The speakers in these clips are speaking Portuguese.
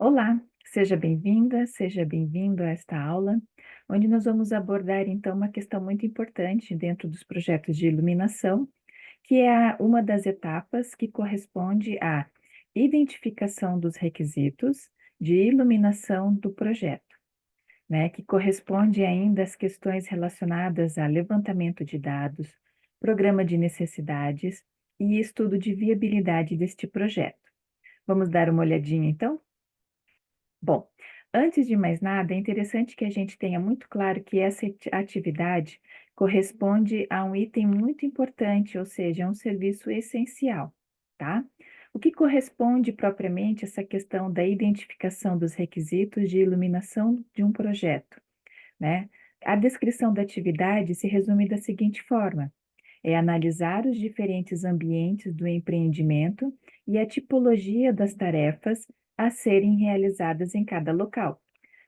Olá, seja bem-vinda, seja bem-vindo a esta aula, onde nós vamos abordar então uma questão muito importante dentro dos projetos de iluminação, que é uma das etapas que corresponde à identificação dos requisitos de iluminação do projeto, né, que corresponde ainda às questões relacionadas a levantamento de dados, programa de necessidades e estudo de viabilidade deste projeto. Vamos dar uma olhadinha então? Bom, antes de mais nada, é interessante que a gente tenha muito claro que essa atividade corresponde a um item muito importante, ou seja, é um serviço essencial, tá? O que corresponde propriamente a essa questão da identificação dos requisitos de iluminação de um projeto, né? A descrição da atividade se resume da seguinte forma: é analisar os diferentes ambientes do empreendimento e a tipologia das tarefas a serem realizadas em cada local.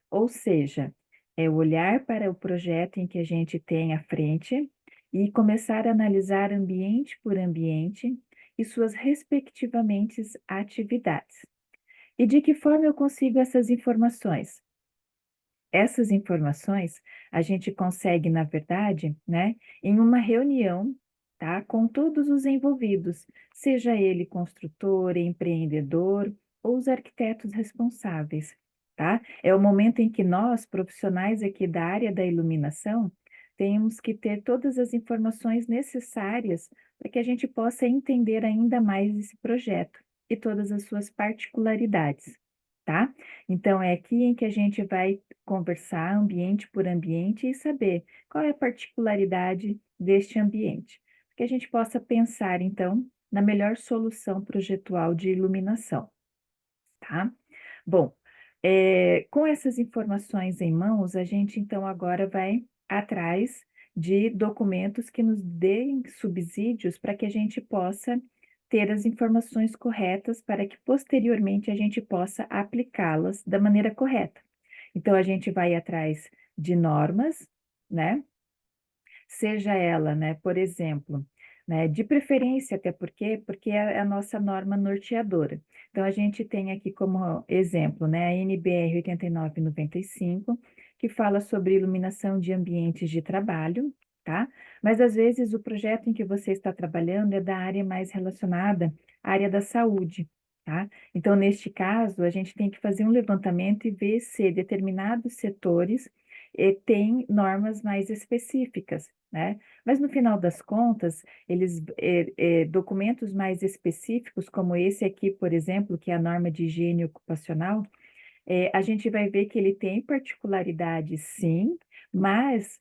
Ou seja, é olhar para o projeto em que a gente tem à frente e começar a analisar ambiente por ambiente e suas respectivamente atividades. E de que forma eu consigo essas informações? Essas informações a gente consegue, na verdade, né, em uma reunião, tá, com todos os envolvidos, seja ele construtor, empreendedor ou os arquitetos responsáveis, tá? É o momento em que nós, profissionais aqui da área da iluminação, temos que ter todas as informações necessárias para que a gente possa entender ainda mais esse projeto e todas as suas particularidades, tá? Então, é aqui em que a gente vai conversar ambiente por ambiente e saber qual é a particularidade deste ambiente, que a gente possa pensar, então, na melhor solução projetual de iluminação, tá? Bom, com essas informações em mãos, a gente então agora vai atrás de documentos que nos deem subsídios para que a gente possa ter as informações corretas para que posteriormente a gente possa aplicá-las da maneira correta. Então, a gente vai atrás de normas, né? Seja ela, né, por exemplo, né, de preferência, até porque é a nossa norma norteadora. Então, a gente tem aqui como exemplo, né, a NBR 8995, que fala sobre iluminação de ambientes de trabalho, tá? Mas às vezes o projeto em que você está trabalhando é da área mais relacionada à área da saúde, tá? Então, neste caso, a gente tem que fazer um levantamento e ver se determinados setores têm normas mais específicas, né? Mas no final das contas, documentos mais específicos, como esse aqui, por exemplo, que é a norma de higiene ocupacional, a gente vai ver que ele tem particularidades, sim, mas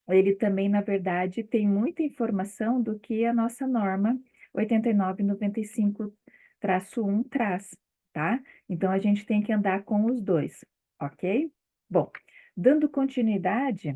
ele também, na verdade, tem muita informação do que a nossa norma 8995-1 traz, tá? Então, a gente tem que andar com os dois, ok? Bom, dando continuidade,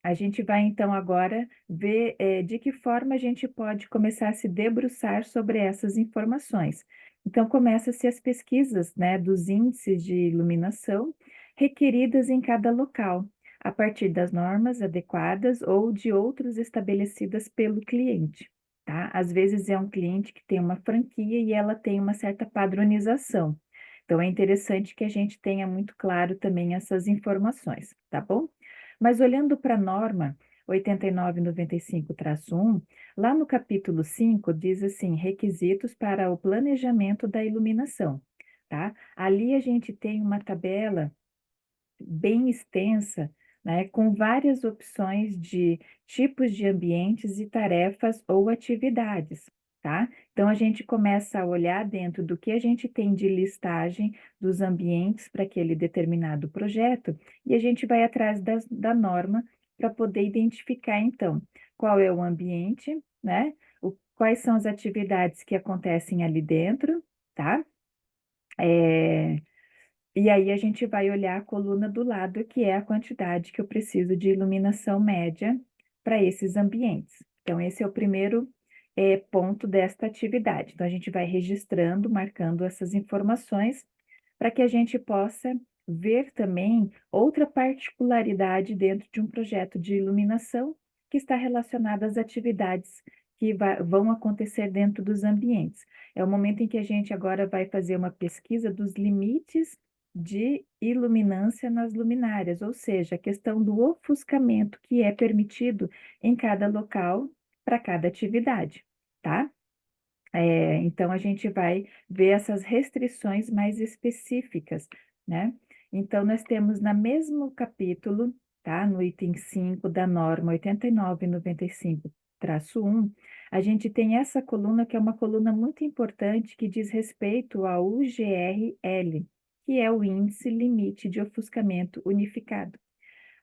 a gente vai então agora ver de que forma a gente pode começar a se debruçar sobre essas informações. Então, começa-se as pesquisas, né, dos índices de iluminação requeridas em cada local, a partir das normas adequadas ou de outras estabelecidas pelo cliente, tá? Às vezes é um cliente que tem uma franquia e ela tem uma certa padronização. Então, é interessante que a gente tenha muito claro também essas informações, tá bom? Mas olhando para a norma 8995-1, lá no capítulo 5 diz assim: requisitos para o planejamento da iluminação, tá? Ali a gente tem uma tabela bem extensa, né, com várias opções de tipos de ambientes e tarefas ou atividades, tá? Então a gente começa a olhar dentro do que a gente tem de listagem dos ambientes para aquele determinado projeto e a gente vai atrás da norma para poder identificar, então, qual é o ambiente, né? Quais são as atividades que acontecem ali dentro, tá? É, e aí a gente vai olhar a coluna do lado, que é a quantidade que eu preciso de iluminação média para esses ambientes. Então, esse é o primeiro ponto desta atividade. Então, a gente vai registrando, marcando essas informações para que a gente possa ver também outra particularidade dentro de um projeto de iluminação que está relacionada às atividades que vão acontecer dentro dos ambientes. É o momento em que a gente agora vai fazer uma pesquisa dos limites de iluminância nas luminárias, ou seja, a questão do ofuscamento que é permitido em cada local para cada atividade, tá? Então, a gente vai ver essas restrições mais específicas, né? Então, nós temos no mesmo capítulo, tá? No item 5 da norma 8995-1, a gente tem essa coluna que é uma coluna muito importante que diz respeito ao UGRL, que é o Índice Limite de Ofuscamento Unificado.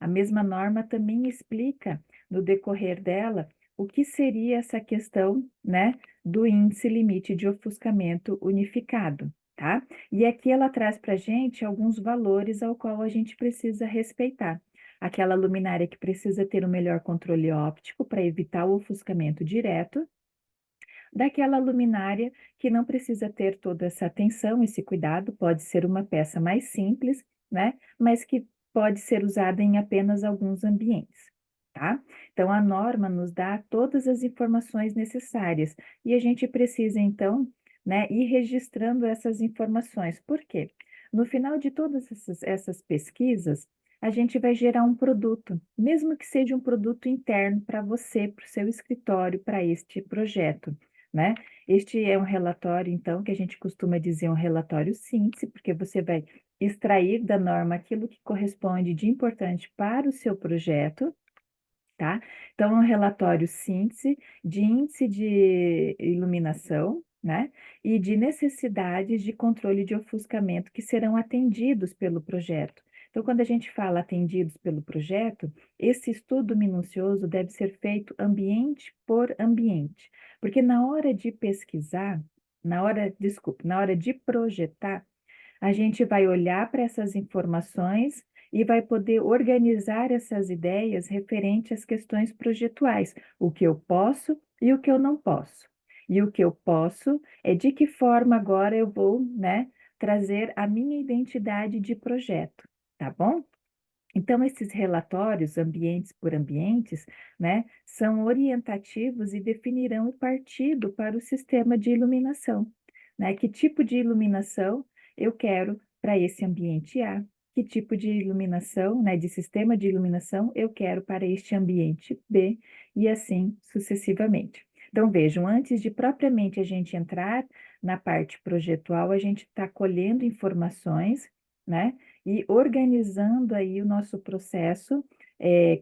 A mesma norma também explica, no decorrer dela, o que seria essa questão, né, do índice limite de ofuscamento unificado, tá? E aqui ela traz para a gente alguns valores ao qual a gente precisa respeitar. Aquela luminária que precisa ter o melhor controle óptico para evitar o ofuscamento direto, daquela luminária que não precisa ter toda essa atenção, esse cuidado, pode ser uma peça mais simples, né? Mas que pode ser usada em apenas alguns ambientes, tá? Então, a norma nos dá todas as informações necessárias e a gente precisa, então, né, ir registrando essas informações. Por quê? No final de todas essas pesquisas, a gente vai gerar um produto, mesmo que seja um produto interno para você, para o seu escritório, para este projeto, né? Este é um relatório, então, que a gente costuma dizer um relatório síntese, porque você vai extrair da norma aquilo que corresponde de importante para o seu projeto, tá? Então, é um relatório síntese de índice de iluminação, né? E de necessidades de controle de ofuscamento que serão atendidos pelo projeto. Então, quando a gente fala atendidos pelo projeto, esse estudo minucioso deve ser feito ambiente por ambiente, porque na hora de pesquisar, na hora de projetar, a gente vai olhar para essas informações e vai poder organizar essas ideias referente às questões projetuais, o que eu posso e o que eu não posso. E o que eu posso é de que forma agora eu vou, né, trazer a minha identidade de projeto, tá bom? Então, esses relatórios, ambientes por ambientes, né, são orientativos e definirão o partido para o sistema de iluminação, né? Que tipo de iluminação eu quero para esse ambiente A, que tipo de iluminação, né, de sistema de iluminação eu quero para este ambiente B, e assim sucessivamente. Então, vejam, antes de propriamente a gente entrar na parte projetual, a gente está colhendo informações, né? E organizando aí o nosso processo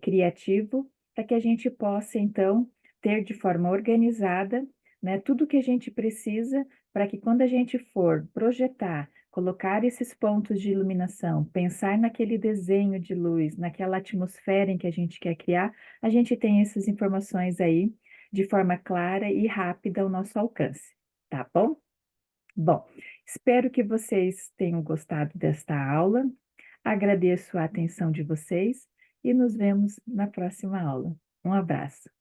criativo para que a gente possa, então, ter de forma organizada, né, tudo que a gente precisa para que quando a gente for projetar, colocar esses pontos de iluminação, pensar naquele desenho de luz, naquela atmosfera em que a gente quer criar, a gente tem essas informações aí de forma clara e rápida ao nosso alcance, tá bom? Bom, espero que vocês tenham gostado desta aula. Agradeço a atenção de vocês e nos vemos na próxima aula. Um abraço.